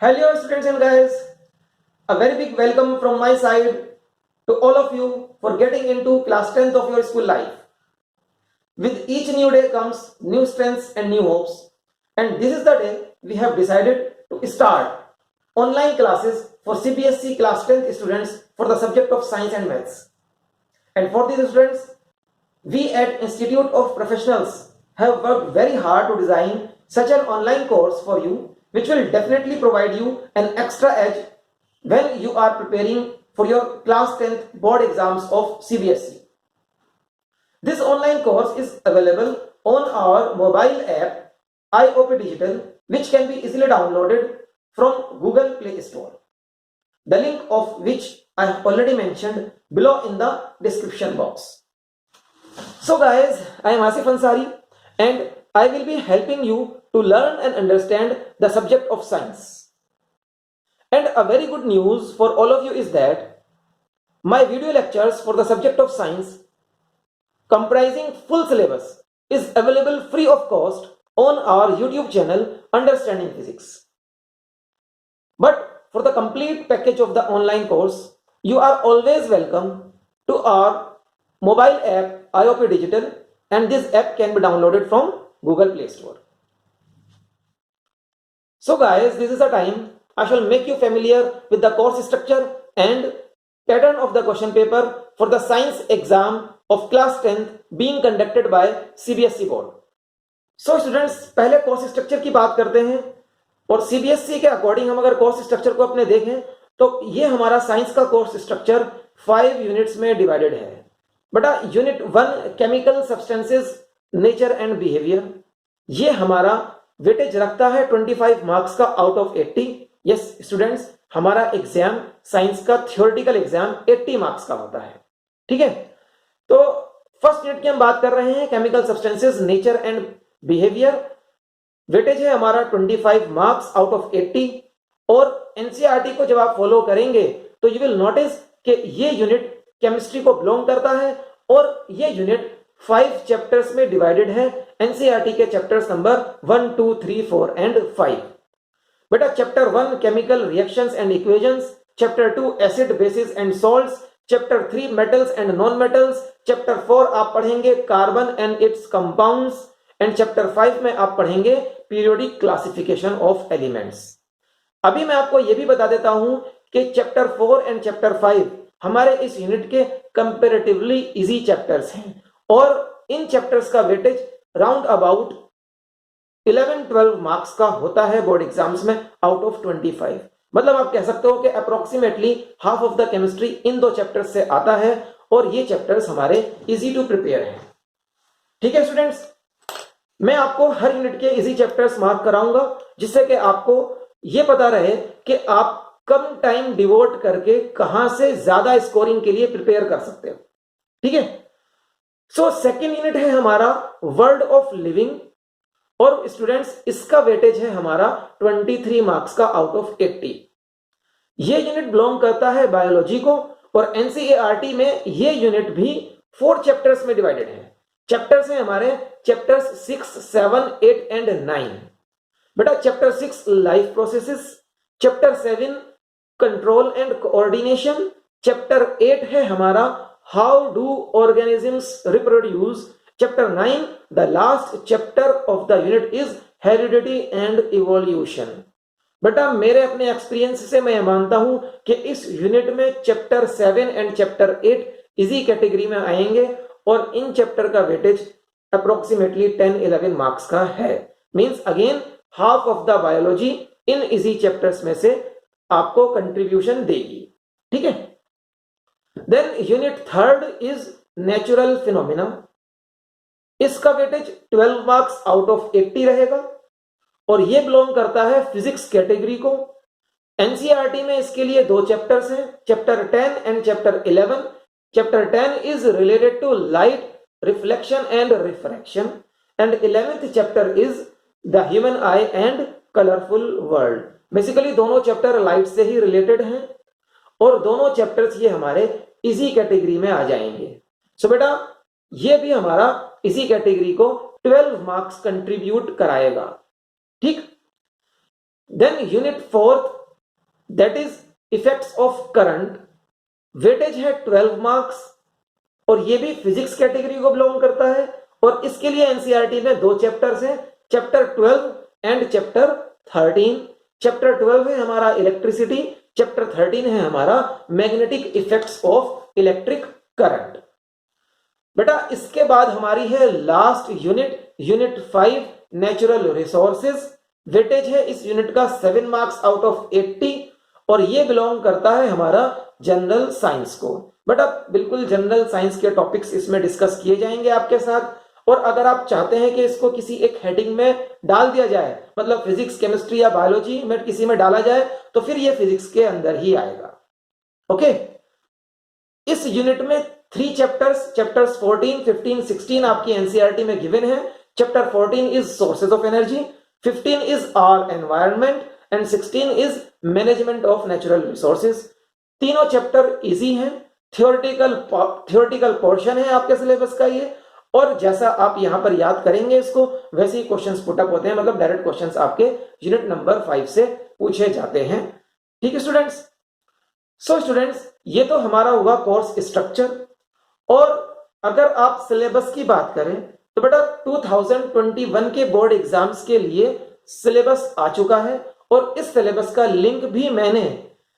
Hello students and guys, a very big welcome from my side to all of you for getting into class 10th of your school life. With each new day comes new strengths and new hopes, and this is the day we have decided to start online classes for CBSE class 10th students for the subject of science and maths. And for these students, we at Institute of Professionals have worked very hard to design such an online course for you, which will definitely provide you an extra edge when you are preparing for your class 10th board exams of CBSE. This online course is available on our mobile app IOP Digital, which can be easily downloaded from Google Play Store. The link of which I have already mentioned below in the description box. So guys, I am Asif Ansari and I will be helping you to learn and understand the subject of science. And a very good news for all of you is that my video lectures for the subject of science comprising full syllabus is available free of cost on our YouTube channel Understanding Physics. But for the complete package of the online course, you are always welcome to our mobile app IOP Digital, and this app can be downloaded from Google Play Store. So guys, this is the time I shall make you familiar with the course structure and pattern of the question paper for the science exam of class 10th being conducted by CBSE board. So students, पहले course structure की बात करते हैं और CBSE के according हम अगर course structure को अपने देखें तो ये हमारा साइंस का कोर्स स्ट्रक्चर 5 यूनिट्स में डिवाइडेड है। बेटा unit 1 chemical substances nature and behaviour, ये हमारा वेटेज रखता है 25 मार्क्स का आउट ऑफ 80। यस स्टूडेंट्स, हमारा एग्जाम साइंस का थ्योरेटिकल एग्जाम 80 मार्क्स का होता है। ठीक है, तो फर्स्ट यूनिट की हम बात कर रहे हैं chemical substances nature and behaviour. Weightage है हमारा 25 मार्क्स आउट ऑफ 80 और एनसीईआरटी को जब आप फॉलो करेंगे तो यू विल नोटिस कि ये यूनिट केमिस्ट्री को बिलोंग करता है और ये यूनिट 5 चैप्टर्स में डिवाइडेड है। एनसीईआरटी के चैप्टर्स नंबर 1, 2, 3, 4 एंड 5। बेटा chapter 1 chemical reactions and equations, chapter 2 acid basis and salts, chapter 3 metals and non metals, chapter 4 आप पढ़ेंगे carbon and it's compounds and chapter 5 में आप पढ़ेंगे पीरियोडिक क्लासिफिकेशन ऑफ एलिमेंट्स। अभी मैं आपको यह भी बता देता हूं कि चैप्टर 4 एंड चैप्टर 5 हमारे इस यूनिट के कंपैरेटिवली इजी चैप्टर्स हैं और इन चैप्टर्स का वेटेज राउंड अबाउट 11-12 मार्क्स का होता है बोर्ड एग्जाम्स में आउट ऑफ 25। मतलब आप कह सकते हो कि approximately half of the chemistry in दो चैप्टर्स से आता है और ये चैप्टर्स हमारे इजी टू प्रिपेयर हैं। ठीक है स्टूडेंट्स, मैं आपको हर यूनिट के इजी चैप्टर्स मार्क कराऊंगा जिससे कि आपको यह पता रहे कि आप कम टाइम डिवोट करके कहां से ज्यादा स्कोरिंग के लिए प्रिपेयर कर सकते हो। ठीक है, सो सेकेंड यूनिट है हमारा वर्ल्ड ऑफ लिविंग और स्टूडेंट्स इसका वेटेज है हमारा 23 मार्क्स का आउट ऑफ 80। ये यूनिट बिलोंग करता है बायोलॉजी को और एनसीईआरटी में ये यूनिट भी 4 चैप्टर्स में डिवाइडेड है। चैप्टर्स हैं हमारे चैप्टर्स 6, 7, 8 एंड 9। बेटा chapter 6 life processes, chapter 7 control and coordination, chapter 8 है हमारा how do organisms reproduce, chapter 9 the last chapter of the unit is heredity and evolution. बेटा मेरे अपने एक्सपीरियंस से मैं मानता हूं कि इस यूनिट में chapter 7 and chapter 8 easy category में आएंगे और इन चैप्टर का वेटेज अप्रोक्सीमेटली 10-11 मार्क्स का है। Means again half of the biology इन इजी चैप्टर्स में से आपको कंट्रीब्यूशन देगी। ठीक है, then unit 3 is natural phenomena. इसका वेटेज 12 मार्क्स आउट ऑफ 80 रहेगा और ये बिलोंग करता है फिजिक्स कैटेगरी को। एनसीईआरटी में इसके लिए 2 चैप्टर्स हैं, chapter 10 and chapter 11। Chapter 10 is related to light, reflection and refraction and 11th chapter is the human eye and colorful world। Basically दोनों चैप्टर लाइट से ही रिलेटेड हैं और दोनों चैप्टर्स ये हमारे इजी कैटेगरी में आ जाएंगे। सो बेटा ये भी हमारा इसी कैटेगरी को 12 मार्क्स कंट्रीब्यूट कराएगा। ठीक, then unit fourth that is effects of current, weightage है 12 मार्क्स और ये भी फिजिक्स कैटेगरी को बिलोंग करता है और इसके लिए एनसीईआरटी में 2 चैप्टर्स हैं, चैप्टर 12 एंड चैप्टर 13। चैप्टर 12 है हमारा इलेक्ट्रिसिटी, चैप्टर 13 है हमारा magnetic effects of electric current. बेटा इसके बाद हमारी है last unit, unit 5 natural resources. Weightage है इस यूनिट का 7 मार्क्स आउट ऑफ 80 और ये बिलोंग करता है हमारा जनरल साइंस को। बेटा बिल्कुल जनरल साइंस के टॉपिक्स इसमें डिस्कस किए जाएंगे आपके साथ, और अगर आप चाहते हैं कि इसको किसी एक हेडिंग में डाल दिया जाए, मतलब फिजिक्स केमिस्ट्री या बायोलॉजी में किसी में डाला जाए, तो फिर ये फिजिक्स के अंदर ही आएगा। ओके, इस यूनिट में 3 चैप्टर्स, चैप्टर्स 14, 15, 16 आपकी एनसीईआरटी में गिवन है। Chapter 14 is sources of energy, 15 is our environment and 16 is management of natural resources. तीनों चैप्टर इजी हैं, थियोरेटिकल पोर्शन है आपके सिलेबस का ये, और जैसा आप यहां पर याद करेंगे इसको वैसे ही क्वेश्चंस पुट अप होते हैं, मतलब डायरेक्ट क्वेश्चंस आपके यूनिट नंबर 5 से पूछे जाते हैं। ठीक है स्टूडेंट्स, सो स्टूडेंट्स ये तो हमारा हुआ कोर्स स्ट्रक्चर। और अगर आप सिलेबस की बात करें तो बेटा 2021 के बोर्ड एग्जाम्स के लिए सिलेबस आ चुका है और इस सिलेबस का लिंक भी मैंने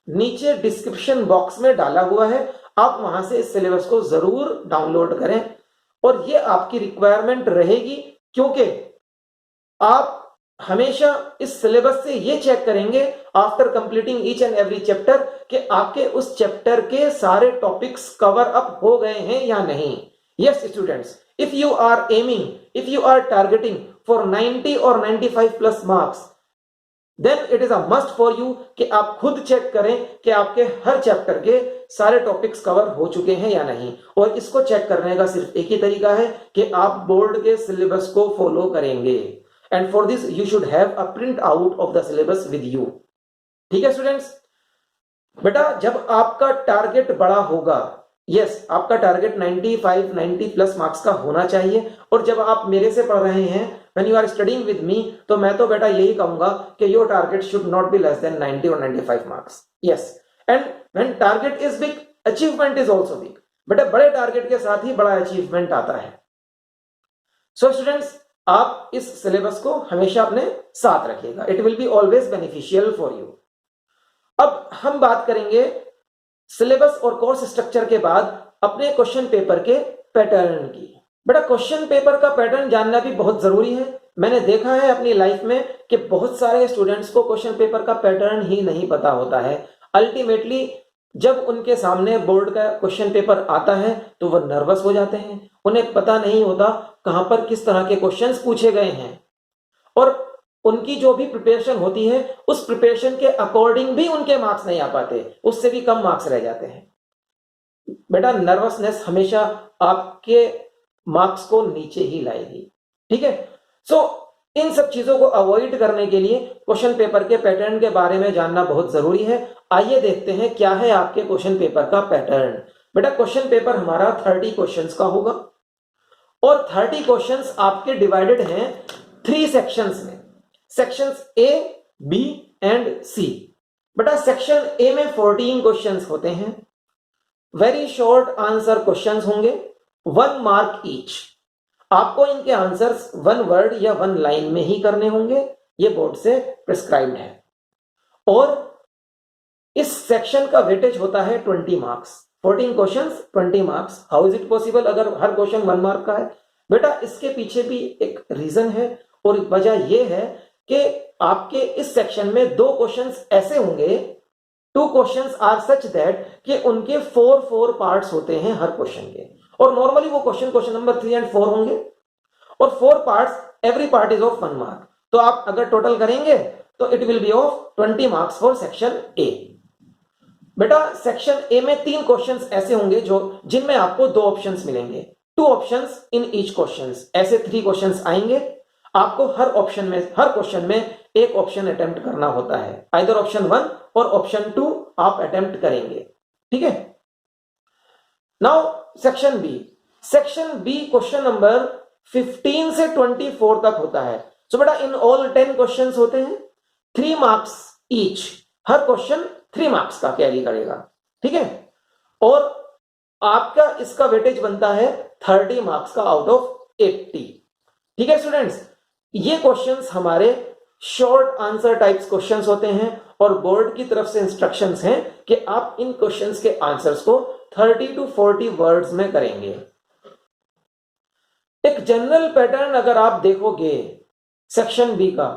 नीचे डिस्क्रिप्शन बॉक्स में डाला हुआ है। आप वहां से इस सिलेबस को जरूर डाउनलोड करें और ये आपकी रिक्वायरमेंट रहेगी, क्योंकि आप हमेशा इस सिलेबस से ये चेक करेंगे after completing each and every chapter कि आपके उस चैप्टर के सारे टॉपिक्स कवर अप हो गए हैं या नहीं। Yes students, if you are aiming, if you are targeting for 90 और 95 plus marks, then it is a must for you कि आप खुद चेक करें कि आपके हर चैप्टर के सारे टॉपिक्स कवर हो चुके हैं या नहीं। और इसको चेक करने का सिर्फ एक ही तरीका है कि आप बोर्ड के सिलेबस को फॉलो करेंगे, and for this you should have a print out of the syllabus with you. ठीक है स्टूडेंट्स, बेटा जब आपका टारगेट बड़ा होगा, यस आपका टारगेट 95 90 प्लस मार्क्स का होना चाहिए, और जब आप मेरे से पढ़ रहे हैं when you are studying with me, तो मैं तो बेटा यही कहूंगा कि your target should not be less than 90 or 95 marks. Yes, and when target is big, achievement is also big. बेटा बड़े टारगेट के साथ ही बड़ा अचीवमेंट आता है। सो स्टूडेंट्स आप इस सिलेबस को हमेशा अपने साथ रखिएगा, it will be always beneficial for you. अब हम बात करेंगे सिलेबस और कोर्स स्ट्रक्चर के बाद अपने क्वेश्चन पेपर के पैटर्न की। बेटा क्वेश्चन पेपर का पैटर्न जानना भी बहुत जरूरी है। मैंने देखा है अपनी लाइफ में कि बहुत सारे स्टूडेंट्स को क्वेश्चन पेपर का पैटर्न ही नहीं पता होता है। अल्टीमेटली जब उनके सामने बोर्ड का क्वेश्चन पेपर आता है तो वो नर्वस हो जाते हैं, उन्हें पता नहीं होता कहां पर किस तरह के क्वेश्चंस पूछे गए हैं, और उनकी जो भी प्रिपरेशन होती है उस प्रिपरेशन के अकॉर्डिंग भी उनके मार्क्स नहीं आ पाते, उससे भी कम मार्क्स रह जाते हैं। बेटा नर्वसनेस हमेशा आपके मार्क्स को नीचे ही लाएगी। ठीक है, सो इन सब चीजों को अवॉइड करने के लिए क्वेश्चन पेपर के पैटर्न के बारे में जानना बहुत जरूरी है। आइए देखते हैं क्या है आपके क्वेश्चन पेपर का पैटर्न। बेटा क्वेश्चन पेपर हमारा 30 क्वेश्चंस का होगा और 30 क्वेश्चंस आपके डिवाइडेड हैं 3 सेक्शंस में, सेक्शंस ए, बी एंड सी। बेटा सेक्शन ए में 14 क्वेश्चंस होते हैं, वेरी शॉर्ट आंसर क्वेश्चंस होंगे, 1 मार्क ईच। आपको इनके आंसर्स 1 वर्ड या 1 लाइन में ही करने होंगे, ये बोर्ड से प्रिस्क्राइब्ड है। और इस सेक्शन का वेटेज होता है 20 marks, 14 questions 20 marks. How is it possible अगर हर क्वेश्चन 1 मार्क का है? बेटा इसके पीछे भी एक रीजन है, और वजह यह है कि आपके इस सेक्शन में 2 क्वेश्चंस ऐसे होंगे, 2 क्वेश्चंस आर सच दैट कि उनके 4 पार्ट्स होते हैं हर क्वेश्चन के, और नॉर्मली वो क्वेश्चन नंबर 3 एंड 4 होंगे, और 4 parts, every part is of 1 mark. तो आप अगर टोटल करेंगे तो it will be of 20 marks for section A. बेटा सेक्शन ए में 3 क्वेश्चंस ऐसे होंगे जो जिनमें आपको 2 ऑप्शंस मिलेंगे, 2 ऑप्शंस इन ईच क्वेश्चंस। ऐसे 3 क्वेश्चंस आएंगे, आपको हर क्वेश्चन में एक ऑप्शन अटेम्प्ट करना होता है, आइदर ऑप्शन 1 और ऑप्शन 2 आप अटेम्प्ट करेंगे। ठीक है, now section B. Section B question number 15 से 24 तक होता है। सो बेटा इन ऑल 10 क्वेश्चंस होते हैं, 3 मार्क्स ईच, हर क्वेश्चन 3 मार्क्स का कैरी करेगा, ठीक है। और आपका इसका वेटेज बनता है 30 मार्क्स का आउट ऑफ 80, ठीक है स्टूडेंट्स। ये क्वेश्चंस हमारे शॉर्ट आंसर टाइप्स क्वेश्चंस होते हैं और बोर्ड की तरफ से इंस्ट्रक्शंस हैं कि आप इन क्वेश्चंस के आंसर्स को 30 to 40 वर्ड्स में करेंगे। एक जनरल पैटर्न अगर आप देखोगे सेक्शन बी का,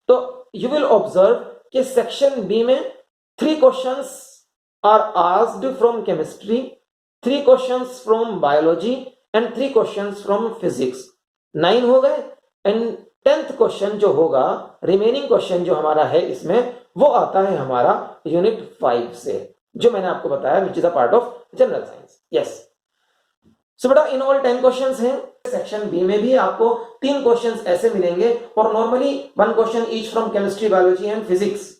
तो यू विल ऑब्जर्व कि सेक्शन बी में 3 questions are asked from chemistry, 3 questions from biology and 3 questions from physics. 9 हो गए एंड 10th क्वेश्चन जो होगा, रिमेनिंग क्वेश्चन जो हमारा है इसमें, वो आता है हमारा यूनिट 5 से, जो मैंने आपको बताया which is a part of general science. Yes, so बेटा इन ऑल 10 क्वेश्चंस हैं। सेक्शन बी में भी आपको 3 क्वेश्चंस ऐसे मिलेंगे और normally 1 question each from chemistry, biology and physics.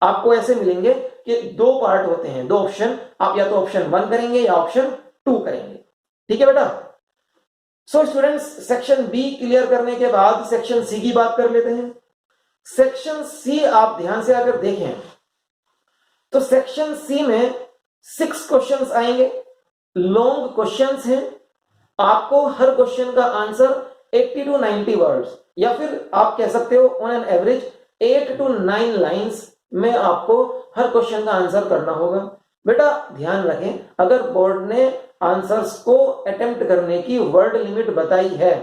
आपको ऐसे मिलेंगे कि 2 पार्ट होते हैं, 2 ऑप्शन, आप या तो ऑप्शन 1 करेंगे या ऑप्शन 2 करेंगे, ठीक है बेटा। So students, section B clear करने के बाद सेक्शन सी की बात कर लेते हैं। सेक्शन सी आप ध्यान से अगर देखें तो सेक्शन सी में 6 क्वेश्चंस आएंगे, लॉन्ग क्वेश्चंस हैं। आपको हर क्वेश्चन का आंसर 80 to 90 वर्ड्स या फिर आप कह सकते हो on an average 8 to 9 lines में आपको हर क्वेश्चन का आंसर करना होगा। बेटा ध्यान रखें, अगर बोर्ड ने आंसर्स को अटेम्प्ट करने की वर्ड लिमिट बताई है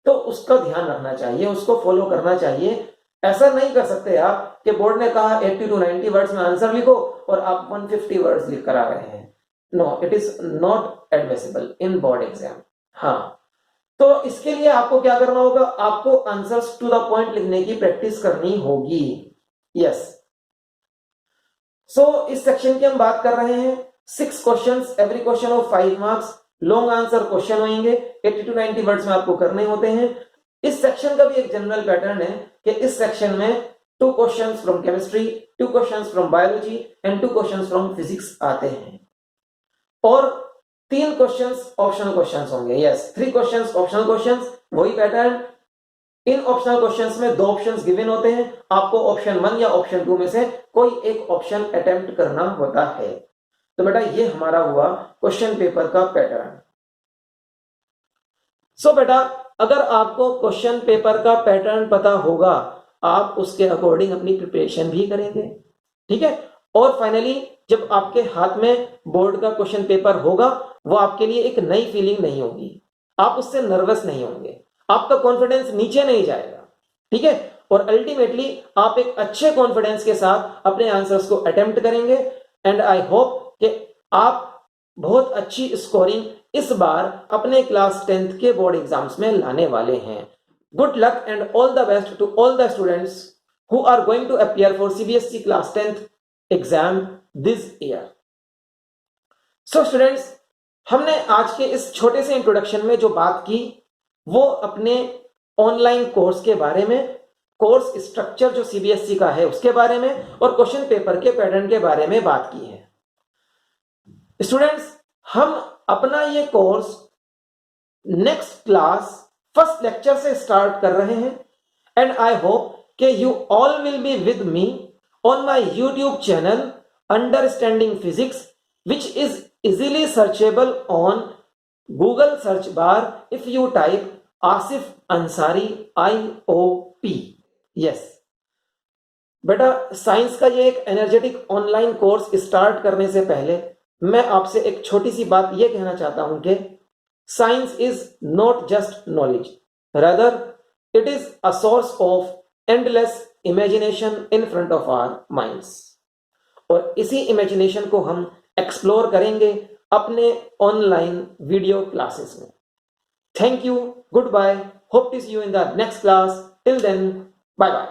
तो उसका ध्यान रखना चाहिए, उसको फॉलो करना चाहिए। ऐसा नहीं कर सकते आप कि बोर्ड ने कहा 80 to 90 वर्ड्स में आंसर लिखो और आप 150 वर्ड्स लिख कर आ रहे हैं। No, it is not admissible in board exam. हाँ, तो इसके लिए आपको क्या करना होगा, आपको आंसर्स टू द पॉइंट लिखने की प्रैक्टिस करनी होगी। यस, सो इस सेक्शन की हम बात कर रहे हैं 6 questions, every question of 5 marks, long answer question होंगे, 80 to 90 वर्ड्स में आपको करने होते हैं। इस सेक्शन का भी एक जनरल पैटर्न है कि इस सेक्शन में 2 questions from chemistry, 2 questions from biology and 2 questions from physics आते हैं और 3 क्वेश्चंस ऑप्शनल क्वेश्चंस होंगे। यस, 3 क्वेश्चंस ऑप्शनल क्वेश्चंस, वही पैटर्न। इन ऑप्शनल क्वेश्चंस में 2 ऑप्शंस गिवन होते हैं, आपको ऑप्शन 1 या ऑप्शन 2 में से कोई एक ऑप्शन अटेम्प्ट करना होता है। तो बेटा ये हमारा हुआ क्वेश्चन पेपर का पैटर्न। सो बेटा अगर आपको क्वेश्चन पेपर का पैटर्न पता होगा, आप उसके अकॉर्डिंग अपनी प्रिपरेशन भी करेंगे, ठीक है। और फाइनली जब आपके हाथ में बोर्ड का क्वेश्चन पेपर होगा, वो आपके लिए एक नई फीलिंग नहीं होगी, आप उससे नर्वस नहीं होंगे, आपका कॉन्फिडेंस नीचे नहीं जाएगा, ठीक है। और अल्टीमेटली आप एक अच्छे कॉन्फिडेंस के साथ अपने आंसर्स को अटेम्प्ट करेंगे एंड आई होप कि आप बहुत अच्छी स्कोरिंग इस बार अपने क्लास 10th के बोर्ड एग्जाम्स में लाने वाले हैं। Good luck and all the best to all the students who are going to appear for CBSE class 10th exam this year. So students, हमने आज के इस छोटे से इंट्रोडक्शन में जो बात की वो अपने ऑनलाइन कोर्स के बारे में, कोर्स स्ट्रक्चर जो सीबीएसई का है उसके बारे में और क्वेश्चन पेपर के पैटर्न के बारे में बात की है। स्टूडेंट्स, हम अपना ये course next class first lecture से स्टार्ट कर रहे हैं एंड आई होप कि you all will be with me on my YouTube channel understanding physics, which is easily searchable on Google search bar if you type Asif Ansari IOP। yes, बेटा science का ये एक energetic online course start करने से पहले मैं आपसे एक छोटी सी बात ये कहना चाहता हूं कि science is not just knowledge, rather it is a source of endless imagination in front of our minds. और इसी इमेजिनेशन को हम एक्सप्लोर करेंगे अपने ऑनलाइन वीडियो क्लासेस में। Thank you, good bye, hope to see you in the next class. Till then, bye bye.